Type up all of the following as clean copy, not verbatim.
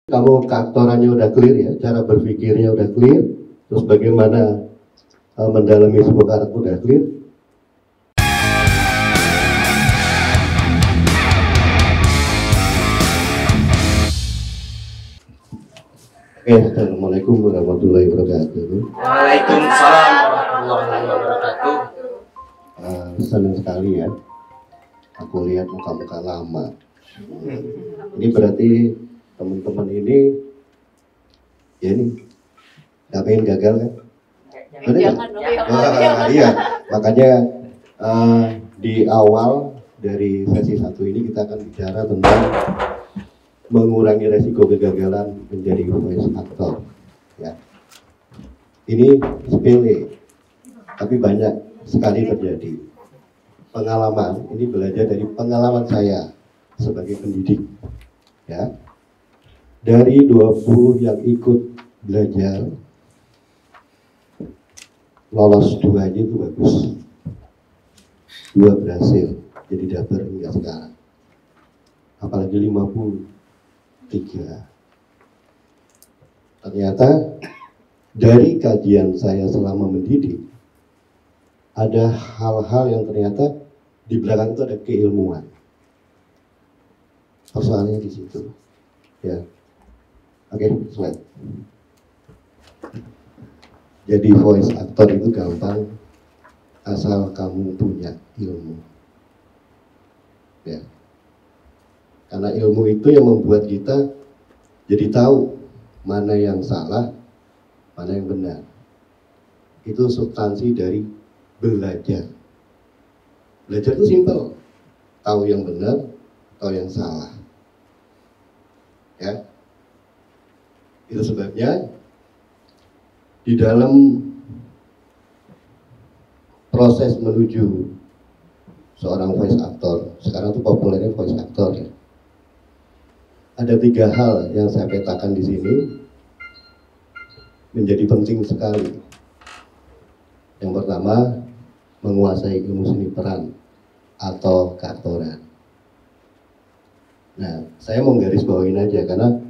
Kamu keaktorannya udah clear ya, cara berpikirnya udah clear, terus bagaimana mendalami sebuah karakter udah clear. Oke, assalamualaikum warahmatullahi wabarakatuh. Waalaikumsalam warahmatullahi wabarakatuh. Senang sekali ya, aku lihat muka-muka lama. Ini berarti teman-teman ini, ya ini, nggak pengen gagal kan? Jangan. Iya, makanya di awal dari sesi 1 ini kita akan bicara tentang mengurangi resiko kegagalan menjadi voice actor. Ya. Ini sepele, tapi banyak sekali terjadi. Pengalaman, ini belajar dari pengalaman saya sebagai pendidik. Ya. Dari 20 yang ikut belajar, lolos 2 aja itu bagus. 2 berhasil, jadi dapur hingga sekarang. Apalagi 53. Ternyata dari kajian saya selama mendidik, ada hal-hal yang ternyata di belakang itu ada keilmuan. Persoalannya di situ. Ya. Oke, slide. Jadi voice actor itu gampang asal kamu punya ilmu. Ya. Karena ilmu itu yang membuat kita jadi tahu mana yang salah, mana yang benar. Itu substansi dari belajar. Belajar itu simpel. Tahu yang benar, tahu yang salah. Ya. Itu sebabnya di dalam proses menuju seorang voice actor, sekarang itu populernya voice actor ya. Ada 3 hal yang saya petakan di sini menjadi penting sekali. Yang pertama, menguasai ilmu seni peran atau keaktoran. Nah, saya mau garis bawain aja karena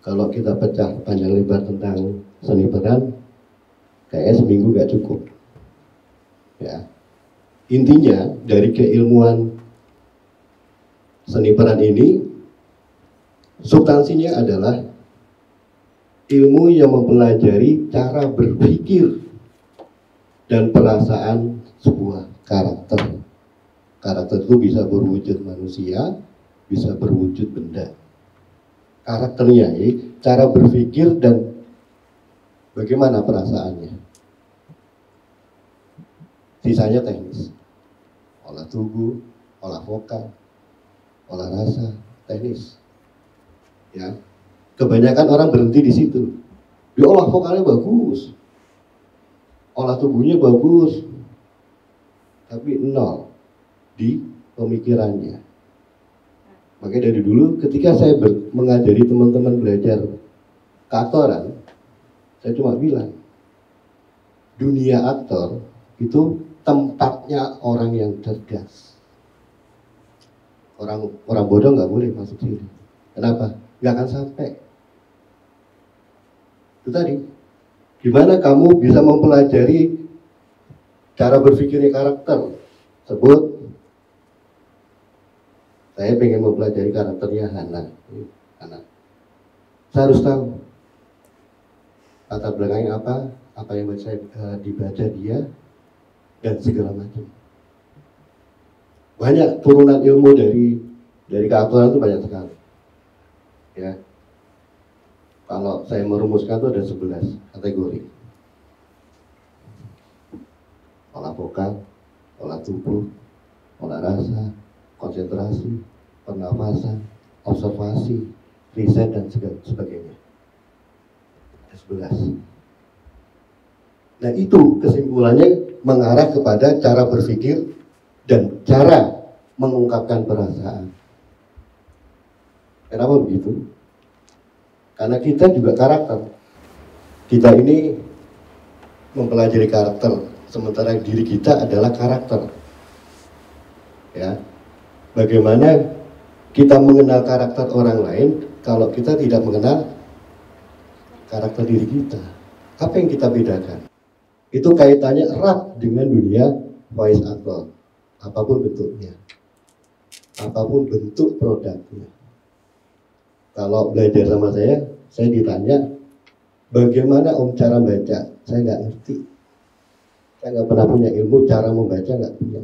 kalau kita pecah panjang lebar tentang seni peran, kayaknya seminggu gak cukup. Ya, intinya dari keilmuan seni peran ini, substansinya adalah ilmu yang mempelajari cara berpikir dan perasaan sebuah karakter. Karakter itu bisa berwujud manusia, bisa berwujud benda. Karakternya, cara berpikir dan bagaimana perasaannya. Sisanya teknis. Olah tubuh, olah vokal, olah rasa, teknis. Ya. Kebanyakan orang berhenti di situ. Dia olah vokalnya bagus. Olah tubuhnya bagus. Tapi nol di pemikirannya. Makanya dari dulu ketika saya mengajari teman-teman belajar keaktoran, saya cuma bilang, dunia aktor itu tempatnya orang yang cerdas. Orang bodoh nggak boleh masuk sini. Kenapa? Nggak akan sampai. Itu tadi. Gimana kamu bisa mempelajari cara berpikirnya karakter? Sebut. Saya pengen mempelajari karakternya Hana. Saya harus tahu latar belakangnya apa yang saya dibaca dia, dan segala macam. Banyak turunan ilmu dari keaktoran itu banyak sekali. Ya. Kalau saya merumuskan itu ada 11 kategori. Olah vokal, olah tubuh, olah rasa, konsentrasi, pernafasan, observasi, riset, dan sebagainya. Ada 11. Nah itu kesimpulannya mengarah kepada cara berpikir dan cara mengungkapkan perasaan. Kenapa begitu? Karena kita juga karakter. Kita ini mempelajari karakter, sementara diri kita adalah karakter. Ya. Bagaimana kita mengenal karakter orang lain kalau kita tidak mengenal karakter diri kita. Apa yang kita bedakan? Itu kaitannya erat dengan dunia voice actor. Apapun bentuknya. Apapun bentuk produknya. Kalau belajar sama saya ditanya, bagaimana Om cara baca? Saya nggak ngerti. Saya nggak pernah punya ilmu cara membaca, nggak punya.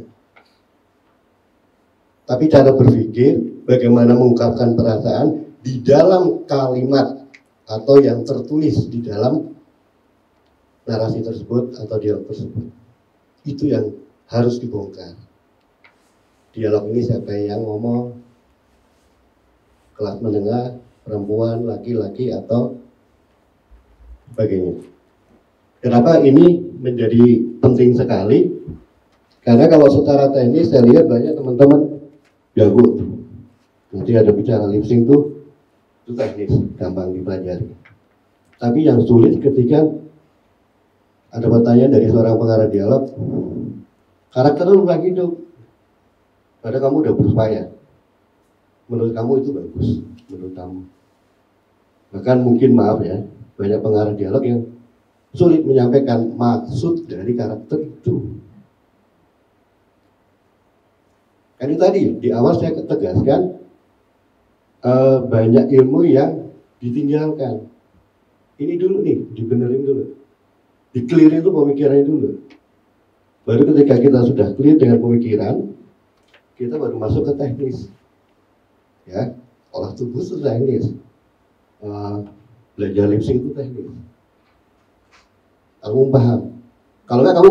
Tapi cara berpikir, bagaimana mengungkapkan perasaan di dalam kalimat atau yang tertulis di dalam narasi tersebut atau dialog tersebut. Itu yang harus dibongkar. Dialog ini siapa yang ngomong, kelas menengah, perempuan, laki-laki, atau sebagainya. Kenapa ini menjadi penting sekali? Karena kalau secara teknis saya lihat banyak teman-teman jago. Nanti ada bicara lip sync tuh, itu teknis, gampang dipelajari. Tapi yang sulit ketika ada pertanyaan dari seorang pengarah dialog, karakter lu lagi hidup, padahal kamu udah berupaya. Menurut kamu itu bagus, menurut kamu. Bahkan mungkin maaf ya, banyak pengarah dialog yang sulit menyampaikan maksud dari karakter itu. Kan itu tadi, di awal saya tegaskan banyak ilmu yang ditinggalkan. Ini dulu nih, dibenerin dulu. Di-clear itu pemikirannya dulu. Baru ketika kita sudah clear dengan pemikiran, kita baru masuk ke teknis. Ya, olah tubuh itu teknis. Belajar lip sync itu teknis. Kamu paham. Kalau nggak kamu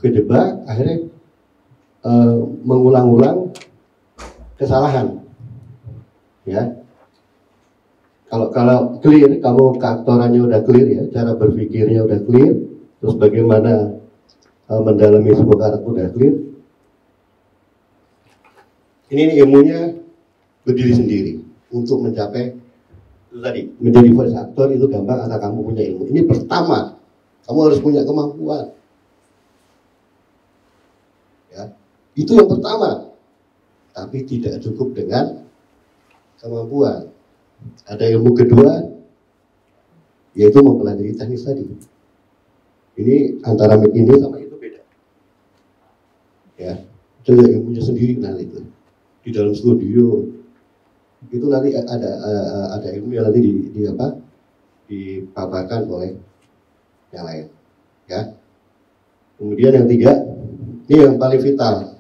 kejebak, akhirnya mengulang-ulang kesalahan, ya. Kalau clear, kamu keaktorannya udah clear ya, cara berpikirnya udah clear, terus bagaimana mendalami sebuah karakter udah clear. Ini ilmunya berdiri sendiri untuk mencapai itu tadi, menjadi voice actor itu gampang asal kamu punya ilmu. Ini pertama, kamu harus punya kemampuan. Ya. Itu yang pertama, tapi tidak cukup dengan kemampuan. Ada ilmu kedua, yaitu mempelajari teknis tadi. Ini antara mic ini sama itu beda. Ya, itu ilmunya sendiri nanti itu. Di dalam studio itu nanti ada ilmu yang nanti dipaparkan oleh yang lain. Ya. Kemudian yang tiga, ini yang paling vital.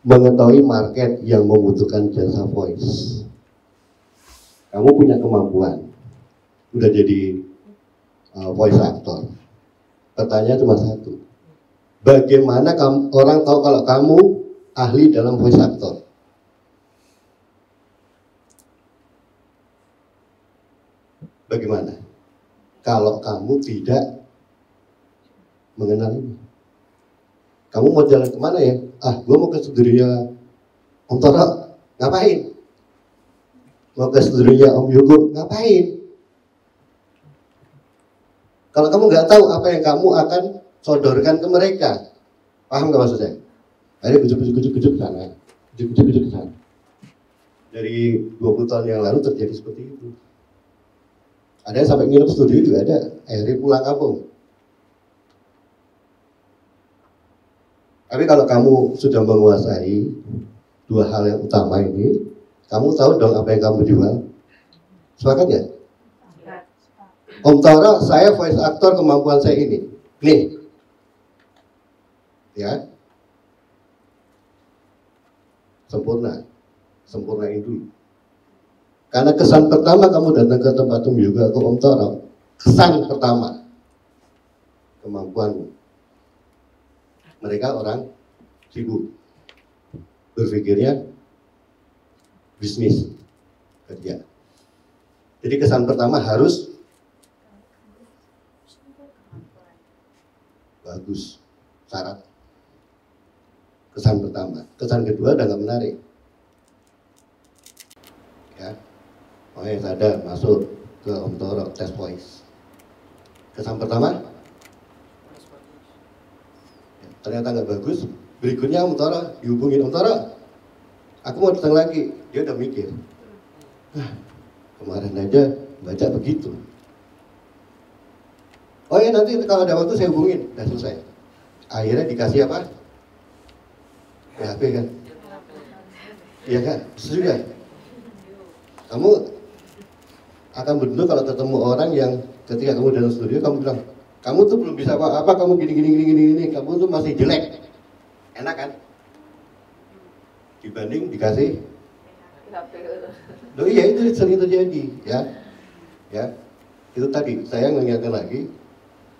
Mengetahui market yang membutuhkan jasa voice. Kamu punya kemampuan, udah jadi voice actor. Pertanyaan cuma satu, bagaimana orang tahu kalau kamu ahli dalam voice actor? Bagaimana kalau kamu tidak mengenal ini? Kamu mau jalan kemana ya? Gue mau ke studionya Om Toro, ngapain? Mau ke studionya Om Yogo, ngapain? Kalau kamu nggak tahu apa yang kamu akan sodorkan ke mereka, paham nggak maksud saya? Akhirnya gujuk sana, gujuk sana. Dari 20 tahun yang lalu terjadi seperti itu. Ada yang sampai nginep studio juga ada, akhirnya pulang kampung. Tapi kalau kamu sudah menguasai dua hal yang utama ini, kamu tahu dong apa yang kamu jual. Sepakat ya? Om Toro, saya voice actor, kemampuan saya ini. Nih. Ya. Sempurnain dulu. Karena kesan pertama kamu datang ke tempat yoga ke Om Toro, kesan pertama kemampuanmu. Mereka orang sibuk, berpikirnya bisnis, kerja. Jadi kesan pertama harus bagus, syarat. Kesan pertama. Kesan kedua udah gak menarik. Ya, oke, sadar masuk ke Om Toro tes voice. Kesan pertama ternyata nggak bagus. Berikutnya Om Toro dihubungin, Om Toro, aku mau datang lagi. Dia udah mikir, Kemarin aja baca begitu. Oh ya, nanti kalau ada waktu saya hubungin, udah selesai. Akhirnya dikasih apa? PHP kan? Iya kan? Setuju kan? Kamu akan beruntung kalau ketemu orang yang ketika kamu dalam studio kamu bilang, kamu tuh belum bisa apa-apa, kamu gini, kamu tuh masih jelek. Enak kan? Dibanding dikasih loh, iya itu sering terjadi ya. Ya. Itu tadi saya mengingatkan lagi,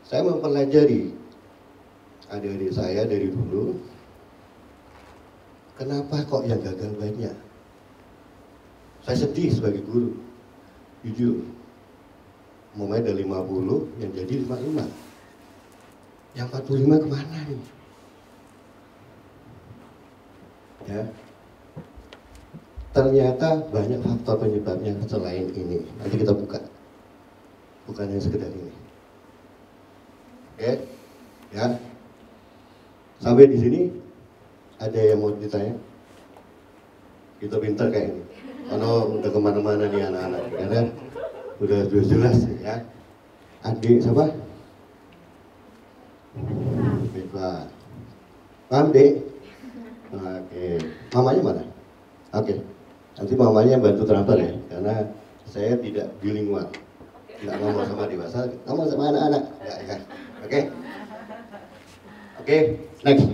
saya mempelajari adik-adik saya dari dulu. Kenapa kok yang gagal banyak? Saya sedih sebagai guru. Jujur. Mulai dari 50 yang jadi 55. Yang 45 kemana nih? Ya. Ternyata banyak faktor penyebabnya selain ini. Nanti kita buka. Bukan yang sekedar ini. Oke? Ya. Sampai di sini ada yang mau ditanya? Kita pintar kayak ini. Karena udah kemana-mana nih anak-anak. Karena udah jelas ya. Adik siapa? Beba. Paham, Dek? Oke. Mamanya mana? Oke. Nanti mamanya bantu transfer ya, karena saya tidak bilingual, nggak ngomong sama dewasa, ngomong sama anak-anak, ya. Oke, next.